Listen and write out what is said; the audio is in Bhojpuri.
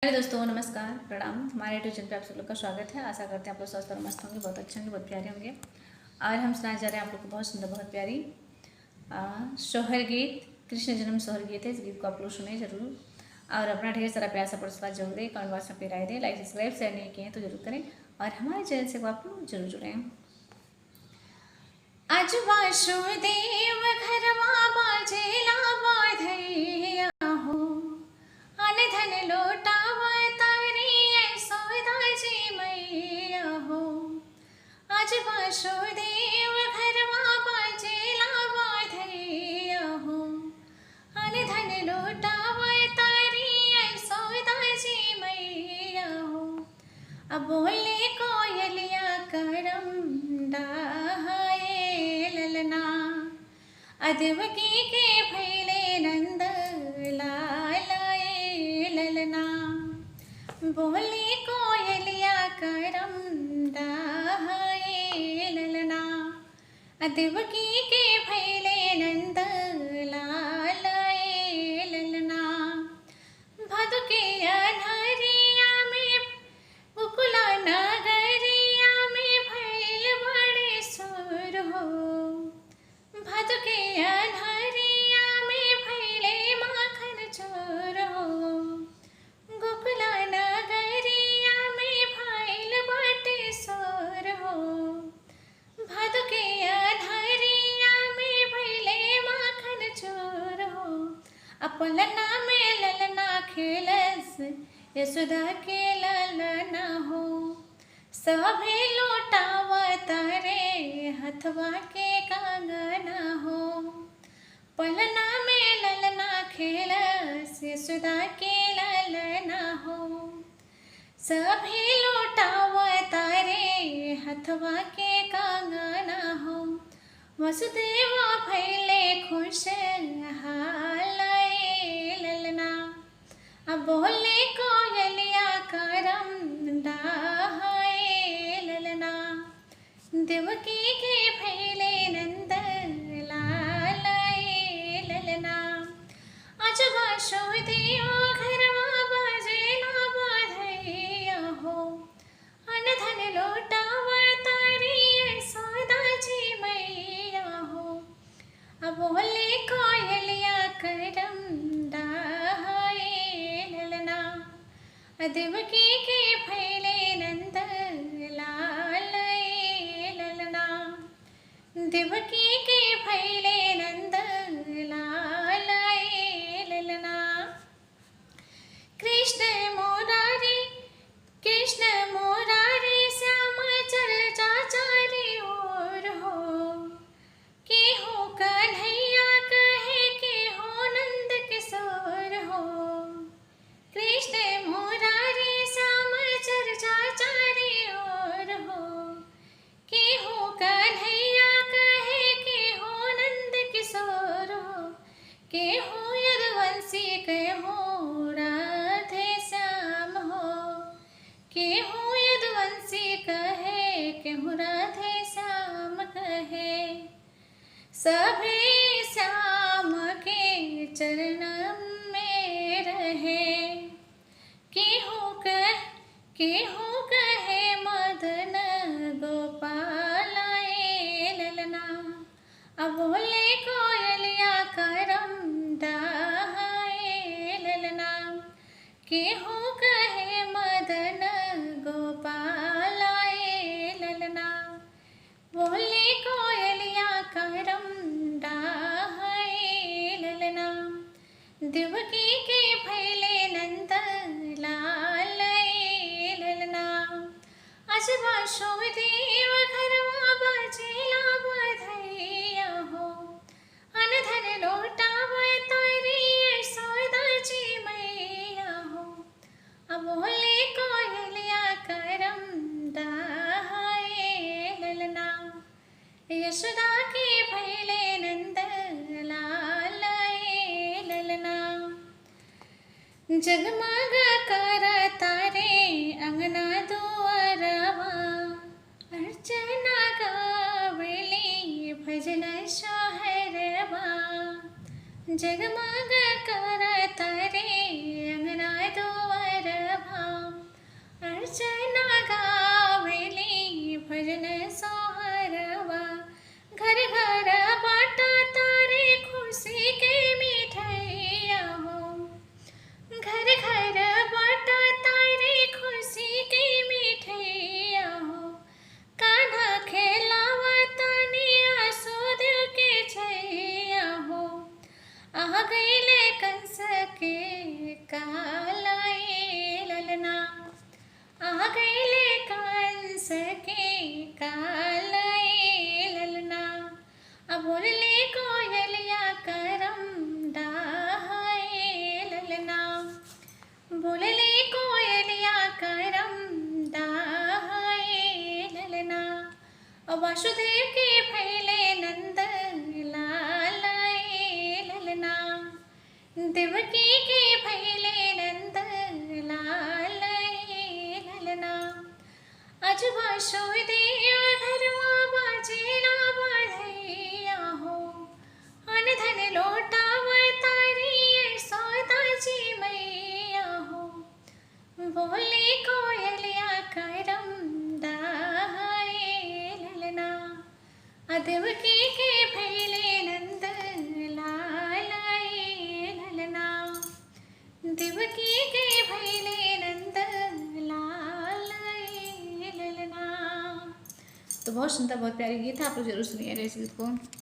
हेलो दोस्तों, नमस्कार, प्रणाम। हमारे यूट्यूब चैनल पे आप सब लोग का स्वागत है। आशा करते हैं आप लोग स्वस्थ और मस्त होंगे, बहुत अच्छे होंगे, बहुत प्यारे होंगे। आज हम सुनाए जा रहे हैं आप लोग को बहुत सुंदर, बहुत प्यारी सोहर गीत। कृष्ण जन्म सोहर गीत है। इस गीत को आप लोग सुने जरूर और अपना ढेर सारा प्यार सपोर्ट स्वाद जरूर दें। कमेंट बॉक्स में अपनी राय दें। लाइक सब्सक्राइब शेयर नहीं किए हैं तो जरूर करें और हमारे चैनल से आप लोग जरूर जुड़ें। आज वासुदेव घरवा बाजेला बाधैया हो, अन धन लोटावा तारी यशोदा जी मैया हो। आज वासुदेव घरवा बाजेला बाधैया हो, अन धन लोटावा तारी यशोदा जी मैया हो। अब बोले कोयलिया करम डाहाए ललना, अदवकी के भैले नंद लालाए ललना। बोले कोयलिया करम डाहाए ललना, अदवकी के भैले नंद लालाए ललना। भदुके अनहरिया में गोकुला नगरिया में भैल बड़े सुर हो। भदुके अनहरिया में भैले माखन चोर हो। गोकुला नगरिया में भैल बड़े सुर हो। भदुके अनहरिया में भैले माखन चोर हो। अपलना में ललना खेलस यशोदा के ललना हो। सभे लोटावा तारे हथवा के कंगना हो। पलना में ललना खेलस यशोदा के ललना हो। सभे लोटावा तारे हथवा के कंगना हो। वसुदेवा भैले खुश हालाए ललना, अब बोले कोयलिया करम डाहाए ललना। देवकी के भैले नंद लालाए ललना। आज वासुदेव घरवा बाजेला बाधैया हो, अन धन लोटावा तारी यशोदा जी मैया हो। अब बोले कोयलिया करम डाहाए ललना, देवकी के भैले नंद लालाए ललना। देवकी के भैले नंद लालाए ललना। कृष्ण मुरारी श्याम चर्चा चारी ओर हो। केहू कन्हैया कहे केहू नंद किशोर हो। कृष्ण मुरारी श्याम चर्चा चारी ओर हो। केहू कन्हैया कहे केहू नंद किशोर हो। केहू यदुवंशी केहू राधे श्याम हो। केहू यदुवंशी कहे केहू राधे श्याम कहे। सभी श्याम के चरण में रहे। केहू कहे मदन गोपालाए ललना। अब बोले कोयलिया करम डाहाए ललना। केहू कहे मदन गोपालाए ललना। बोले कोयलिया करम डाहाए ललना। देवकी के भैले नंद लालाए ललना। आज वासुदेव घरवा बाजेला बाधैया हो, अन धन लोटावा तारी यशोदा जी मैया हो। अब बोले कोयलिया करम डाहाए ललना। यशोदा के भैले नंद लालाए ललना। जगमग कर तारे अंगना दुआरवा, अर्चना गावेली भजन सोहरवा। जगमग कर तारे अंगना दुआरवा, आ गईले कंस के कालए ललना। अब बोलले कोयलिया करम डाहे ललना। बोलले कोयलिया करम डाहे ललना। वासुदेव के भैले नंद लालाए ललना। देवकी के भैले नंद लालाए ललना। आज वासुदेव घरवा बाजेला बधैया हो। अन धन लोटाव तारी यशोदाजी मैया हो। बोले कोयलिया करम डाहे ललना। देवकी के भैले नंद लालाए ललना। देवकी के भैले नंद लालाए ललना। तो बहुत सुंदर बहुत प्यारी गीत है, आप लोग जरूर सुनिएगा इस गीत को।